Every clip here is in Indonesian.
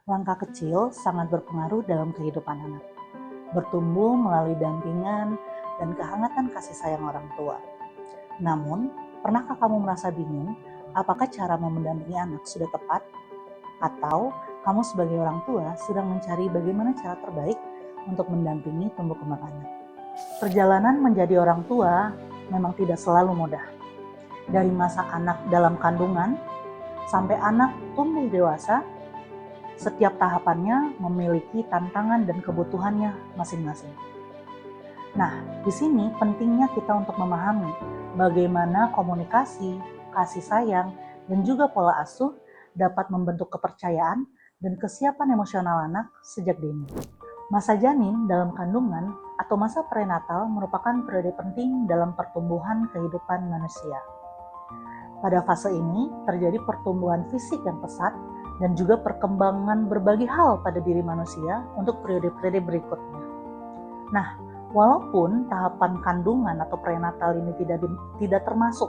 Langkah kecil sangat berpengaruh dalam kehidupan anak. Bertumbuh melalui dampingan dan kehangatan kasih sayang orang tua. Namun, pernahkah kamu merasa bingung apakah cara mendampingi anak sudah tepat? Atau kamu sebagai orang tua sedang mencari bagaimana cara terbaik untuk mendampingi tumbuh kembang anak? Perjalanan menjadi orang tua memang tidak selalu mudah. Dari masa anak dalam kandungan sampai anak tumbuh dewasa, setiap tahapannya memiliki tantangan dan kebutuhannya masing-masing. Nah, di sini pentingnya kita untuk memahami bagaimana komunikasi, kasih sayang, dan juga pola asuh dapat membentuk kepercayaan dan kesiapan emosional anak sejak dini. Masa janin dalam kandungan atau masa prenatal merupakan periode penting dalam pertumbuhan kehidupan manusia. Pada fase ini terjadi pertumbuhan fisik yang pesat dan juga perkembangan berbagai hal pada diri manusia untuk periode-periode berikutnya. Nah, walaupun tahapan kandungan atau prenatal ini tidak termasuk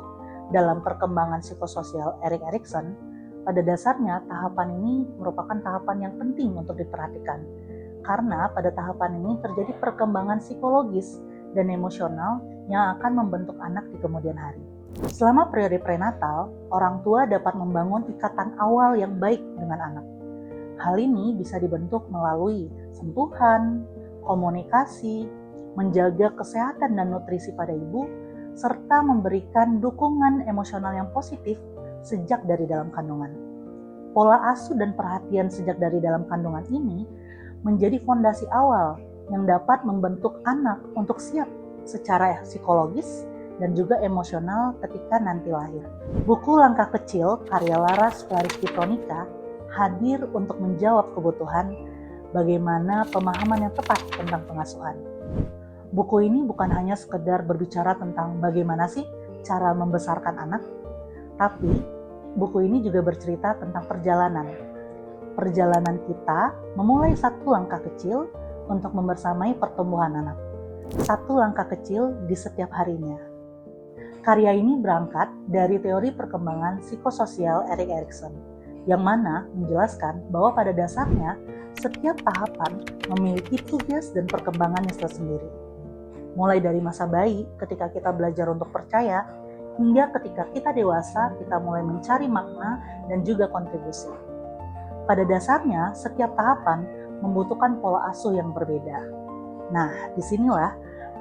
dalam perkembangan psikososial Erik Erikson, pada dasarnya tahapan ini merupakan tahapan yang penting untuk diperhatikan. Karena pada tahapan ini terjadi perkembangan psikologis dan emosional yang akan membentuk anak di kemudian hari. Selama periode prenatal, orang tua dapat membangun ikatan awal yang baik dengan anak. Hal ini bisa dibentuk melalui sentuhan, komunikasi, menjaga kesehatan dan nutrisi pada ibu, serta memberikan dukungan emosional yang positif sejak dari dalam kandungan. Pola asuh dan perhatian sejak dari dalam kandungan ini menjadi fondasi awal yang dapat membentuk anak untuk siap secara psikologis dan juga emosional ketika nanti lahir. Buku Langkah Kecil karya Laras Claris-Pitronica hadir untuk menjawab kebutuhan bagaimana pemahaman yang tepat tentang pengasuhan. Buku ini bukan hanya sekedar berbicara tentang bagaimana sih cara membesarkan anak, tapi buku ini juga bercerita tentang perjalanan. Perjalanan kita memulai satu langkah kecil untuk membersamai pertumbuhan anak. Satu langkah kecil di setiap harinya. Karya ini berangkat dari teori perkembangan psikososial Erik Erikson, yang mana menjelaskan bahwa pada dasarnya setiap tahapan memiliki tugas dan perkembangannya tersendiri. Mulai dari masa bayi ketika kita belajar untuk percaya, hingga ketika kita dewasa kita mulai mencari makna dan juga kontribusi. Pada dasarnya setiap tahapan membutuhkan pola asuh yang berbeda. Nah, disinilah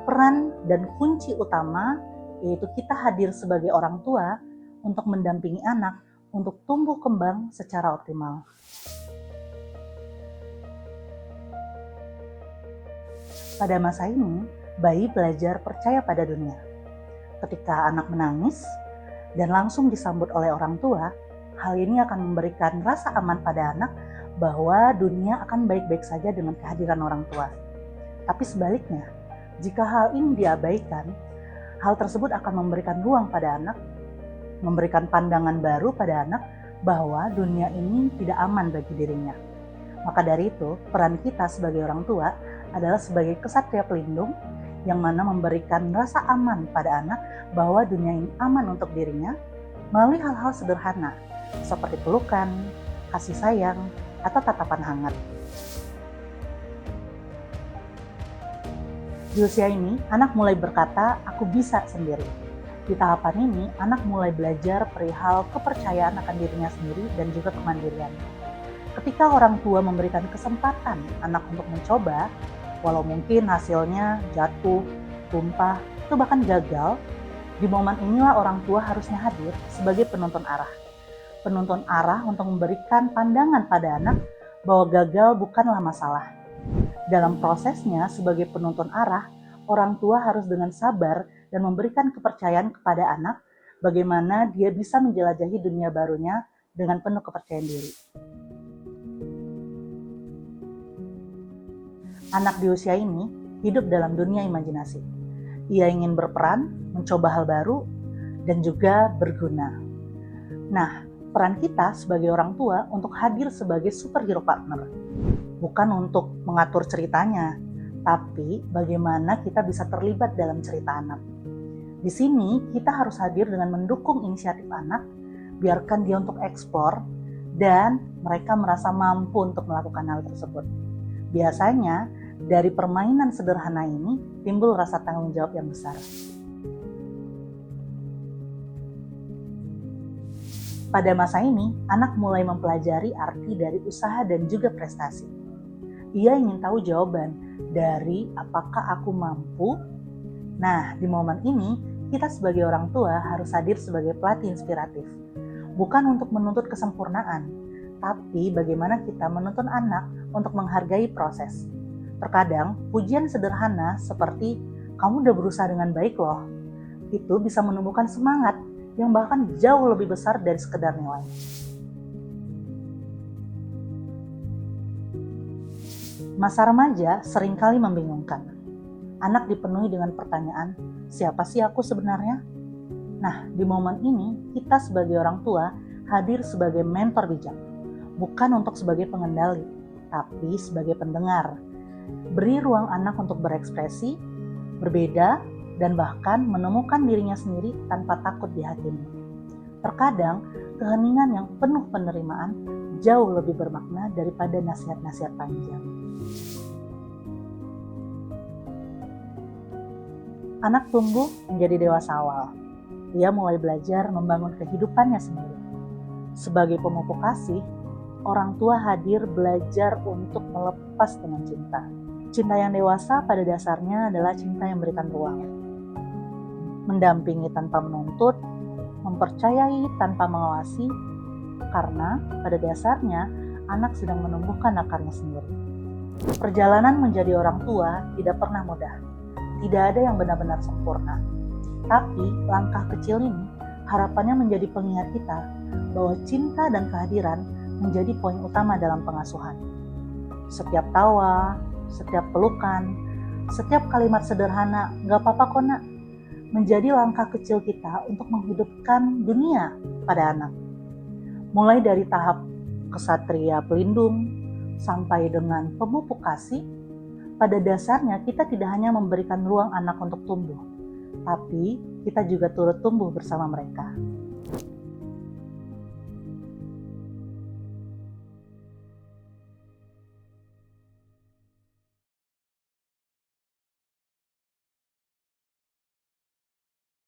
peran dan kunci utama yaitu kita hadir sebagai orang tua untuk mendampingi anak untuk tumbuh kembang secara optimal. Pada masa ini, bayi belajar percaya pada dunia. Ketika anak menangis dan langsung disambut oleh orang tua, hal ini akan memberikan rasa aman pada anak bahwa dunia akan baik-baik saja dengan kehadiran orang tua. Tapi sebaliknya, jika hal ini diabaikan, hal tersebut akan memberikan ruang pada anak, memberikan pandangan baru pada anak bahwa dunia ini tidak aman bagi dirinya. Maka dari itu, peran kita sebagai orang tua adalah sebagai kesatria pelindung yang mana memberikan rasa aman pada anak bahwa dunia ini aman untuk dirinya melalui hal-hal sederhana seperti pelukan, kasih sayang, atau tatapan hangat. Di usia ini, anak mulai berkata, "Aku bisa sendiri." Di tahapan ini, anak mulai belajar perihal kepercayaan akan dirinya sendiri dan juga kemandirian. Ketika orang tua memberikan kesempatan anak untuk mencoba, walau mungkin hasilnya jatuh, tumpah, atau bahkan gagal, di momen inilah orang tua harusnya hadir sebagai penuntun arah. Penuntun arah untuk memberikan pandangan pada anak bahwa gagal bukanlah masalah. Dalam prosesnya sebagai penuntun arah, orang tua harus dengan sabar dan memberikan kepercayaan kepada anak bagaimana dia bisa menjelajahi dunia barunya dengan penuh kepercayaan diri. Anak di usia ini hidup dalam dunia imajinasi. Ia ingin berperan, mencoba hal baru, dan juga berguna. Nah, peran kita sebagai orang tua untuk hadir sebagai superhero partner. Bukan untuk mengatur ceritanya, tapi bagaimana kita bisa terlibat dalam cerita anak. Di sini kita harus hadir dengan mendukung inisiatif anak, biarkan dia untuk eksplor, dan mereka merasa mampu untuk melakukan hal tersebut. Biasanya, dari permainan sederhana ini timbul rasa tanggung jawab yang besar. Pada masa ini, anak mulai mempelajari arti dari usaha dan juga prestasi. Ia ingin tahu jawaban dari apakah aku mampu. Nah, di momen ini, kita sebagai orang tua harus hadir sebagai pelatih inspiratif. Bukan untuk menuntut kesempurnaan, tapi bagaimana kita menuntun anak untuk menghargai proses. Terkadang, pujian sederhana seperti, "Kamu udah berusaha dengan baik loh," itu bisa menumbuhkan semangat yang bahkan jauh lebih besar dari sekedar nilai. Masa remaja seringkali membingungkan. Anak dipenuhi dengan pertanyaan, siapa sih aku sebenarnya? Nah, di momen ini, kita sebagai orang tua hadir sebagai mentor bijak. Bukan untuk sebagai pengendali, tapi sebagai pendengar. Beri ruang anak untuk berekspresi, berbeda, dan bahkan menemukan dirinya sendiri tanpa takut dihakimi. Terkadang, keheningan yang penuh penerimaan jauh lebih bermakna daripada nasihat-nasihat panjang. Anak tumbuh menjadi dewasa awal. Ia mulai belajar membangun kehidupannya sendiri. Sebagai pemupuk kasih, orang tua hadir belajar untuk melepas dengan cinta. Cinta yang dewasa pada dasarnya adalah cinta yang memberikan ruang. Mendampingi tanpa menuntut, mempercayai tanpa mengawasi, karena pada dasarnya anak sedang menumbuhkan akarnya sendiri. Perjalanan menjadi orang tua tidak pernah mudah. Tidak ada yang benar-benar sempurna. Tapi langkah kecil ini harapannya menjadi pengingat kita bahwa cinta dan kehadiran menjadi poin utama dalam pengasuhan. Setiap tawa, setiap pelukan, setiap kalimat sederhana, "Gak apa-apa kok nak," menjadi langkah kecil kita untuk menghidupkan dunia pada anak. Mulai dari tahap kesatria pelindung sampai dengan pemupuk kasih, pada dasarnya kita tidak hanya memberikan ruang anak untuk tumbuh, tapi kita juga turut tumbuh bersama mereka.